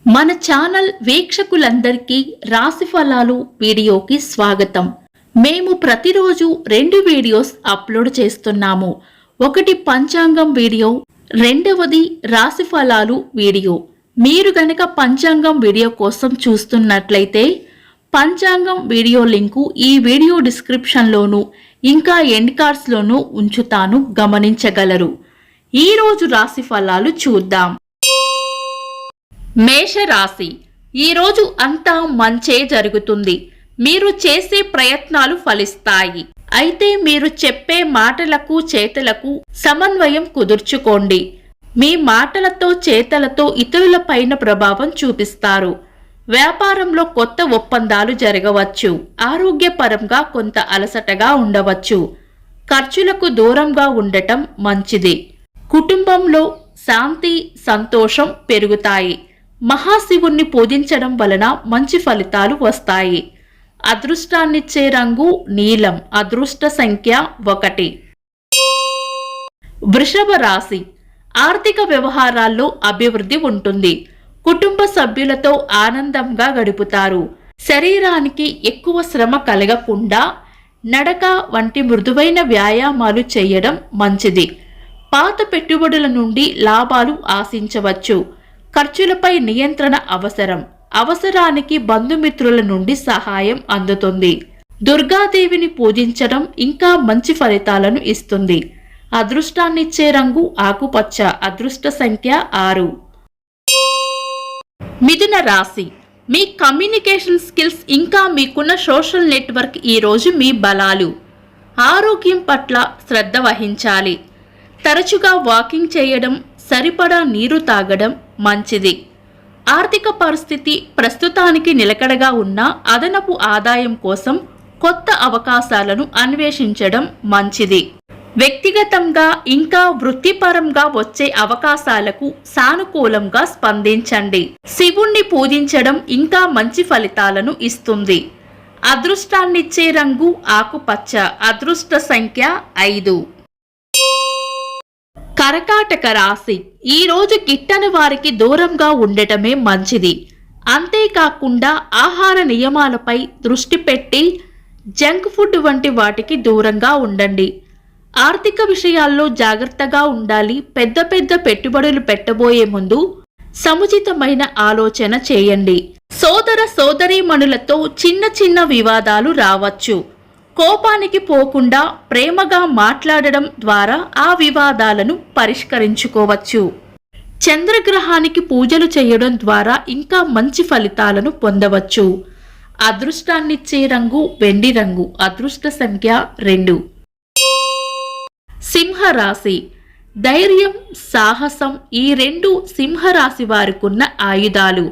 మన ఛానల్ వీక్షకులందరికీ రాశి ఫలాలు వీడియోకి స్వాగతం. మేము ప్రతిరోజు 2 వీడియోస్ అప్లోడ్ చేస్తున్నాము. ఒకటి పంచాంగం వీడియో, రెండవది రాశి ఫలాలు వీడియో. మీరు గనక పంచాంగం వీడియో కోసం చూస్తున్నట్లయితే పంచాంగం వీడియో లింకు ఈ వీడియో డిస్క్రిప్షన్లోను ఇంకా ఎండ్ కార్డ్స్లోనూ ఉంచుతాను, గమనించగలరు. ఈరోజు రాశి ఫలాలు చూద్దాం. మేషరాశి, ఈరోజు అంతా మంచే జరుగుతుంది. మీరు చేసే ప్రయత్నాలు ఫలిస్తాయి. అయితే మీరు చెప్పే మాటలకు చేతలకు సమన్వయం కుదుర్చుకోండి. మీ మాటలతో చేతలతో ఇతరులపైన ప్రభావం చూపిస్తారు. వ్యాపారంలో కొత్త ఒప్పందాలు జరగవచ్చు. ఆరోగ్యపరంగా కొంత అలసటగా ఉండవచ్చు. ఖర్చులకు దూరంగా ఉండటం మంచిది. కుటుంబంలో శాంతి సంతోషం పెరుగుతాయి. మహాశివుణ్ణి పూజించడం వలన మంచి ఫలితాలు వస్తాయి. అదృష్టాన్నిచ్చే రంగు నీలం. అదృష్ట సంఖ్య 1. వృషభ రాశి, ఆర్థిక వ్యవహారాల్లో అభివృద్ధి ఉంటుంది. కుటుంబ సభ్యులతో ఆనందంగా గడుపుతారు. శరీరానికి ఎక్కువ శ్రమ కలగకుండా నడక వంటి మృదువైన వ్యాయామాలు చేయడం మంచిది. పాత పెట్టుబడుల నుండి లాభాలు ఆశించవచ్చు. ఖర్చులపై నియంత్రణ అవసరం. అవసరానికి బంధుమిత్రుల నుండి సహాయం అందుతుంది. దుర్గాదేవిని పూజించడం ఇంకా మంచి ఫలితాలను ఇస్తుంది. అదృష్టాన్నిచ్చే రంగు ఆకుపచ్చ. అదృష్ట సంఖ్య 6. మిథున రాశి, మీ కమ్యూనికేషన్ స్కిల్స్ ఇంకా మీకున్న సోషల్ నెట్వర్క్ ఈరోజు మీ బలాలు. ఆరోగ్యం పట్ల శ్రద్ధ వహించాలి. తరచుగా వాకింగ్ చేయడం, సరిపడా నీరు తాగడం మంచిది. ఆర్థిక పరిస్థితి ప్రస్తుతానికి నిలకడగా ఉన్న అదనపు ఆదాయం కోసం కొత్త అవకాశాలను అన్వేషించడం మంచిది. వ్యక్తిగతంగా ఇంకా వృత్తిపరంగా వచ్చే అవకాశాలకు సానుకూలంగా స్పందించండి. శివుణ్ణి పూజించడం ఇంకా మంచి ఫలితాలను ఇస్తుంది. అదృష్టాన్నిచ్చే రంగు ఆకుపచ్చ. అదృష్ట సంఖ్య 5. కర్కాటక రాశి, ఈరోజు గిట్టని వారికి దూరంగా ఉండటమే మంచిది. అంతేకాకుండా ఆహార నియమాలపై దృష్టి పెట్టి జంక్ ఫుడ్ వంటి వాటికి దూరంగా ఉండండి. ఆర్థిక విషయాల్లో జాగ్రత్తగా ఉండాలి. పెద్ద పెట్టుబడులు పెట్టబోయే ముందు సముచితమైన ఆలోచన చేయండి. సోదర సోదరీమణులతో చిన్న వివాదాలు రావచ్చు. కోపానికి పోకుండా ప్రేమగా మాట్లాడడం ద్వారా ఆ వివాదాలను పరిష్కరించుకోవచ్చు. చంద్రగ్రహానికి పూజలు చేయడం ద్వారా ఇంకా మంచి ఫలితాలను పొందవచ్చు. అదృష్టాన్నిచ్చే రంగు వెండి రంగు. అదృష్ట సంఖ్య 2. సింహరాశి, ధైర్యం సాహసం ఈ 2 సింహరాశి వారికున్న ఆయుధాలు.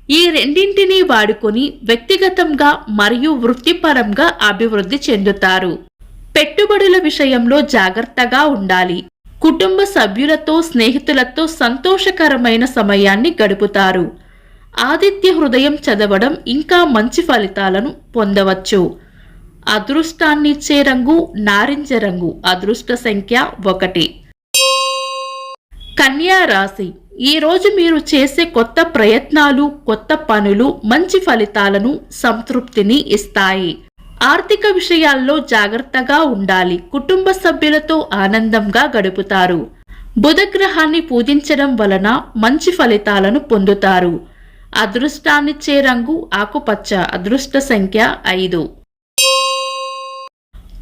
ఈ రెండింటినీ వాడుకొని వ్యక్తిగతంగా మరియు వృత్తిపరంగా అభివృద్ధి చెందుతారు. పెట్టుబడుల విషయంలో జాగ్రత్తగా ఉండాలి. కుటుంబ సభ్యులతో స్నేహితులతో సంతోషకరమైన సమయాన్ని గడుపుతారు. ఆదిత్య హృదయం చదవడం ఇంకా మంచి ఫలితాలను పొందవచ్చు. అదృష్టాన్నిచ్చే రంగు నారింజ రంగు. అదృష్ట సంఖ్య 1. కన్యా రాశి, ఈరోజు మీరు చేసే కొత్త ప్రయత్నాలు కొత్త పనులు మంచి ఫలితాలను సంతృప్తిని ఇస్తాయి. ఆర్థిక విషయాల్లో జాగ్రత్తగా ఉండాలి. కుటుంబ సభ్యులతో ఆనందంగా గడుపుతారు. బుధగ్రహాన్ని పూజించడం వలన మంచి ఫలితాలను పొందుతారు. అదృష్టాన్నిచ్చే రంగు ఆకుపచ్చ. అదృష్ట సంఖ్య 5.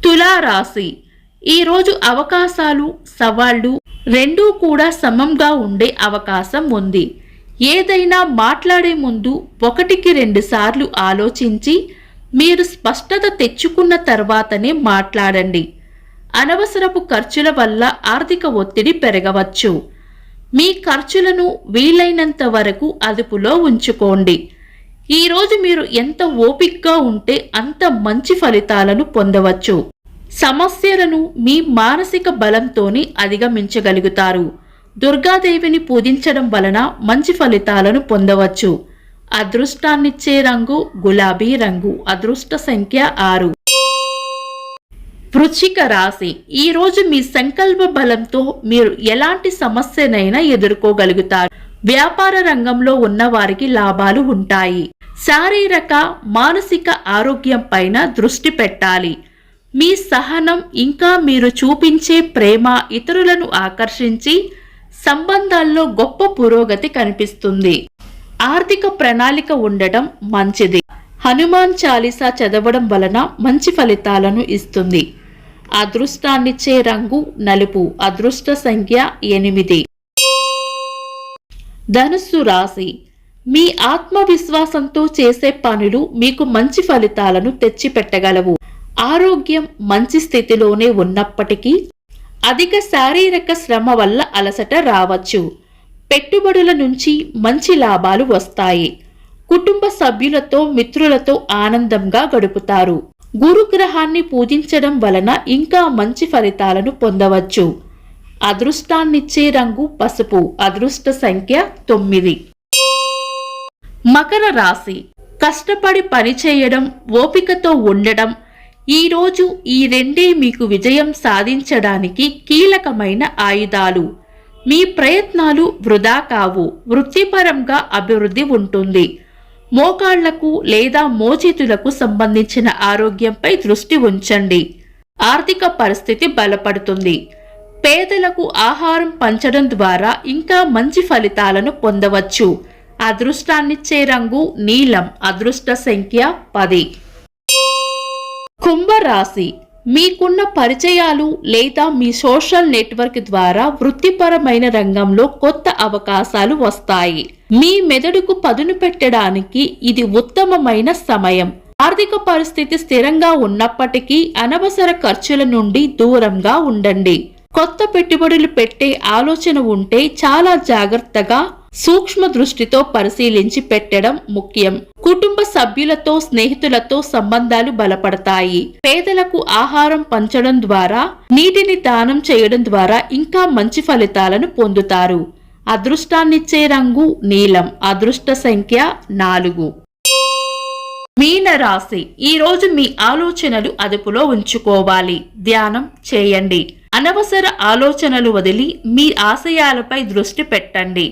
తులారాశి, ఈరోజు అవకాశాలు సవాళ్లు రెండూ కూడా సమంగా ఉండే అవకాశం ఉంది. ఏదైనా మాట్లాడే ముందు 1కి 2 సార్లు ఆలోచించి మీరు స్పష్టత తెచ్చుకున్న తర్వాతనే మాట్లాడండి. అనవసరపు ఖర్చుల వల్ల ఆర్థిక ఒత్తిడి పెరగవచ్చు. మీ ఖర్చులను వీలైనంత వరకు అదుపులో ఉంచుకోండి. ఈరోజు మీరు ఎంత ఓపికగా ఉంటే అంత మంచి ఫలితాలను పొందవచ్చు. సమస్యలను మీ మానసిక బలంతోనే అధిగమించగలుగుతారు. దుర్గాదేవిని పూజించడం వలన మంచి ఫలితాలను పొందవచ్చు. అదృష్టాన్నిచ్చే రంగు గులాబీ రంగు. అదృష్ట సంఖ్య 6. వృశ్చిక రాశి, ఈరోజు మీ సంకల్ప బలంతో మీరు ఎలాంటి సమస్యనైనా ఎదుర్కోగలుగుతారు. వ్యాపార రంగంలో ఉన్న వారికి లాభాలు ఉంటాయి. శారీరక మానసిక ఆరోగ్యం పైన దృష్టి పెట్టాలి. మీ సహనం ఇంకా మీరు చూపించే ప్రేమ ఇతరులను ఆకర్షించి సంబంధాల్లో గొప్ప పురోగతి కనిపిస్తుంది. ఆర్థిక ప్రణాళిక ఉండటం మంచిది. హనుమాన్ చాలీసా చదవడం వలన మంచి ఫలితాలను ఇస్తుంది. అదృష్టాన్నిచ్చే రంగు నలుపు. అదృష్ట సంఖ్య 8. ధనుస్సు రాశి. మీ ఆత్మవిశ్వాసంతో చేసే పనులు మీకు మంచి ఫలితాలను తెచ్చిపెట్టగలవు. ఆరోగ్యం మంచి స్థితిలోనే ఉన్నప్పటికీ అధిక శారీరక శ్రమ వల్ల అలసట రావచ్చు. పెట్టుబడుల నుంచి మంచి లాభాలు వస్తాయి. కుటుంబ సభ్యులతో మిత్రులతో ఆనందంగా గడుపుతారు. గురుగ్రహాన్ని పూజించడం వలన ఇంకా మంచి ఫలితాలను పొందవచ్చు. అదృష్టాన్నిచ్చే రంగు పసుపు. అదృష్ట సంఖ్య 9. మకర రాశి. కష్టపడి పనిచేయడం, ఓపికతో ఉండడం. ఈరోజు ఈ రెండే మీకు విజయం సాధించడానికి కీలకమైన ఆయుధాలు. మీ ప్రయత్నాలు వృధా కావు. వృత్తిపరంగా అభివృద్ధి ఉంటుంది. మోకాళ్లకు లేదా మోచేతులకు సంబంధించిన ఆరోగ్యంపై దృష్టి ఉంచండి. ఆర్థిక పరిస్థితి బలపడుతుంది. పేదలకు ఆహారం పంచడం ద్వారా ఇంకా మంచి ఫలితాలను పొందవచ్చు. అదృష్టాన్నిచ్చే రంగు నీలం. అదృష్ట సంఖ్య 10. కుంభరాశి. మీకున్న పరిచయాలు లేదా మీ సోషల్ నెట్వర్క్ ద్వారా వృత్తిపరమైన రంగంలో కొత్త అవకాశాలు వస్తాయి. మీ మెదడుకు పదును పెట్టడానికి ఇది ఉత్తమమైన సమయం. ఆర్థిక పరిస్థితి స్థిరంగా ఉన్నప్పటికీ అనవసర ఖర్చుల నుండి దూరంగా ఉండండి. కొత్త పెట్టుబడులు పెట్టే ఆలోచన ఉంటే చాలా జాగ్రత్తగా సూక్ష్మ దృష్టితో పరిశీలించి పెట్టడం ముఖ్యం. కుటుంబ సభ్యులతో స్నేహితులతో సంబంధాలు బలపడతాయి. పేదలకు ఆహారం పంచడం ద్వారా, నీటిని దానం చేయడం ద్వారా ఇంకా మంచి ఫలితాలను పొందుతారు. అదృష్టాన్నిచ్చే రంగు నీలం. అదృష్ట సంఖ్య 4. మీన రాశి. ఈ రోజు మీ ఆలోచనలు అదుపులో ఉంచుకోవాలి. ధ్యానం చేయండి. అనవసర ఆలోచనలు వదిలి మీ ఆశయాలపై దృష్టి పెట్టండి.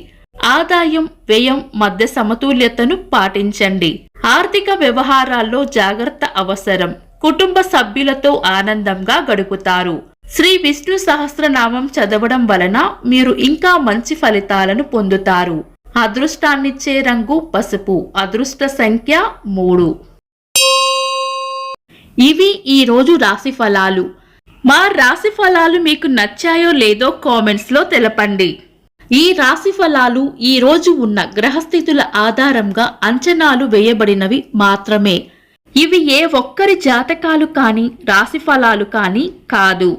ఆదాయం వ్యయం మధ్య సమతుల్యతను పాటించండి. ఆర్థిక వ్యవహారాల్లో జాగ్రత్త అవసరం. కుటుంబ సభ్యులతో ఆనందంగా గడుపుతారు. శ్రీ విష్ణు సహస్రనామం చదవడం వలన మీరు ఇంకా మంచి ఫలితాలను పొందుతారు. అదృష్టాన్నిచ్చే రంగు పసుపు. అదృష్ట సంఖ్య 3. ఇవి ఈ రోజు రాశి ఫలాలు. మా రాశి ఫలాలు మీకు నచ్చాయో లేదో కామెంట్స్ లో తెలపండి. ఈ రాశి ఫలాలు ఈ రోజు ఉన్న గ్రహస్థితుల ఆధారంగా అంచనాలు వేయబడినవి మాత్రమే. ఇవి ఏ ఒక్కరి జాతకాలు కానీ రాశి ఫలాలు కానీ కాదు.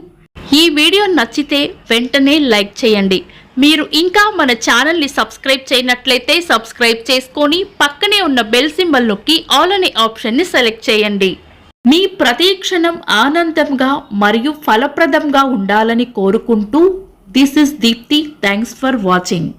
ఈ వీడియో నచ్చితే వెంటనే లైక్ చేయండి. మీరు ఇంకా మన ఛానల్ని సబ్స్క్రైబ్ చేయనట్లయితే సబ్స్క్రైబ్ చేసుకొని పక్కనే ఉన్న బెల్ సింబల్ నొక్కి ఆల్ అనే ఆప్షన్ని సెలెక్ట్ చేయండి. మీ ప్రతి క్షణం ఆనందంగా మరియు ఫలప్రదంగా ఉండాలని కోరుకుంటూ this is Deepti. Thanks for watching.